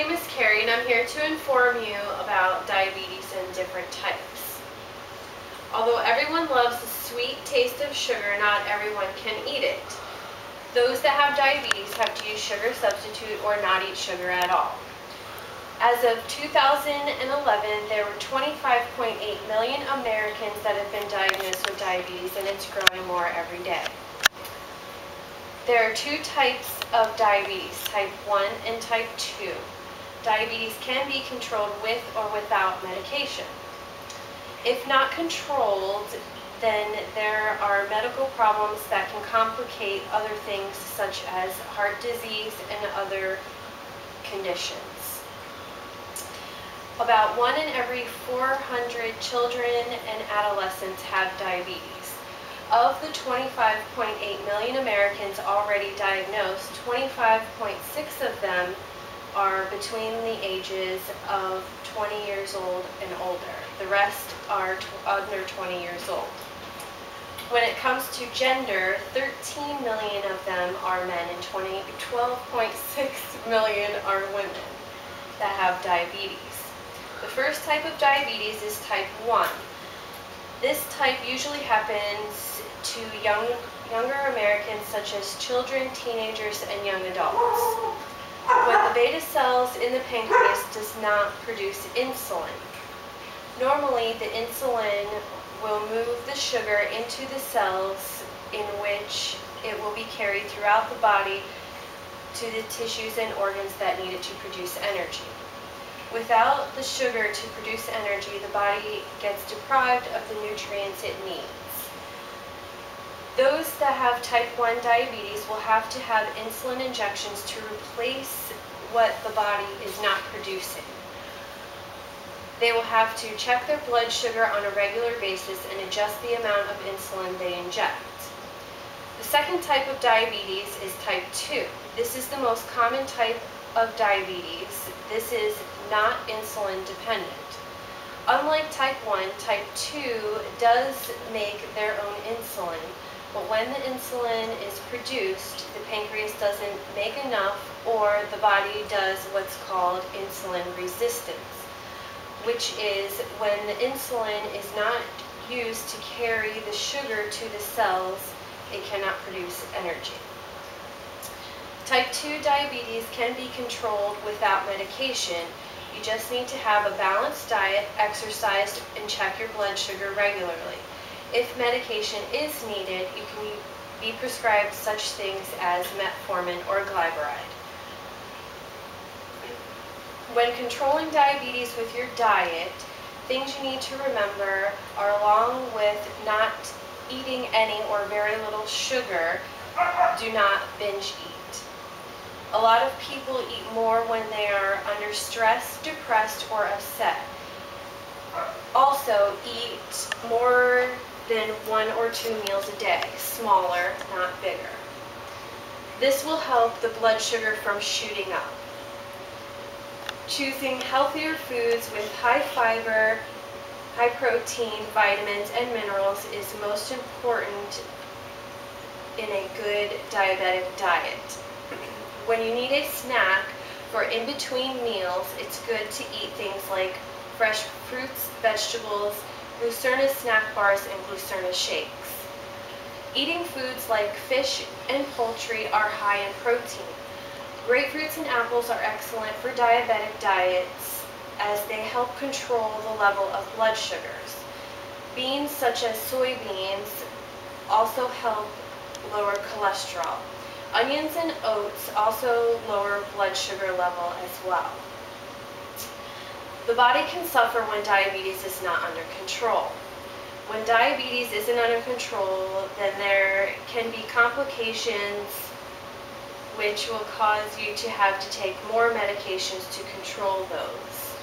name is Carrie, and I'm here to inform you about diabetes and different types. Although everyone loves the sweet taste of sugar, not everyone can eat it. Those that have diabetes have to use sugar substitute or not eat sugar at all. As of 2011, there were 25.8 million Americans that have been diagnosed with diabetes, and it's growing more every day. There are two types of diabetes, type 1 and type 2. Diabetes can be controlled with or without medication. If not controlled, then there are medical problems that can complicate other things such as heart disease and other conditions. About 1 in every 400 children and adolescents have diabetes. Of the 25.8 million Americans already diagnosed, 25.6 of them are between the ages of 20 years old and older. The rest are under 20 years old. When it comes to gender, 13 million of them are men and 12.6 million are women that have diabetes. The first type of diabetes is type 1. This type usually happens to younger Americans such as children, teenagers, and young adults. When the beta cells in the pancreas does not produce insulin. Normally, the insulin will move the sugar into the cells in which it will be carried throughout the body to the tissues and organs that need it to produce energy. Without the sugar to produce energy, the body gets deprived of the nutrients it needs. Those that have type 1 diabetes will have to have insulin injections to replace what the body is not producing. They will have to check their blood sugar on a regular basis and adjust the amount of insulin they inject. The second type of diabetes is type 2. This is the most common type of diabetes. This is not insulin dependent. Unlike type 1, type 2 does make their own insulin, but when the insulin is produced, the pancreas doesn't make enough, or the body does what's called insulin resistance, which is when the insulin is not used to carry the sugar to the cells, it cannot produce energy. Type 2 diabetes can be controlled without medication. You just need to have a balanced diet, exercise, and check your blood sugar regularly. If medication is needed, you can be prescribed such things as metformin or glyburide. When controlling diabetes with your diet, things you need to remember are, along with not eating any or very little sugar, do not binge eat. A lot of people eat more when they are under stress, depressed, or upset. Also, eat more than 1 or 2 meals a day, smaller, not bigger. This will help the blood sugar from shooting up. Choosing healthier foods with high fiber, high protein, vitamins, and minerals is most important in a good diabetic diet. When you need a snack for in-between meals, it's good to eat things like fresh fruits, vegetables, Glucerna snack bars, and Glucerna shakes. Eating foods like fish and poultry are high in protein. Grapefruits and apples are excellent for diabetic diets as they help control the level of blood sugars. Beans such as soybeans also help lower cholesterol. Onions and oats also lower blood sugar level as well. The body can suffer when diabetes is not under control. When diabetes isn't under control, then there can be complications which will cause you to have to take more medications to control those.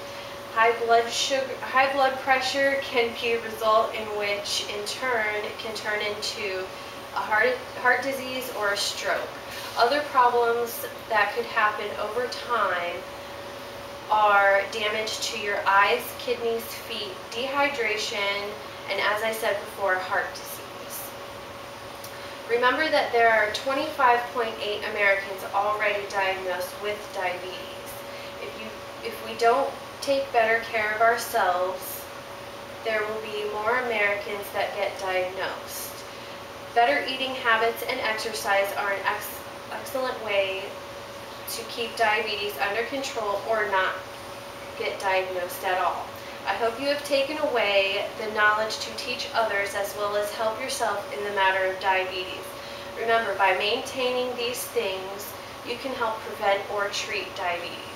High blood pressure can be a result in which in turn it can turn into a heart disease or a stroke. Other problems that could happen over time are damage to your eyes, kidneys, feet, dehydration, and as I said before, heart disease. Remember that there are 25.8 Americans already diagnosed with diabetes. If you If we don't take better care of ourselves, there will be more Americans that get diagnosed. Better eating habits and exercise are an excellent way to keep diabetes under control or not get diagnosed at all. I hope you have taken away the knowledge to teach others as well as help yourself in the matter of diabetes. Remember, by maintaining these things, you can help prevent or treat diabetes.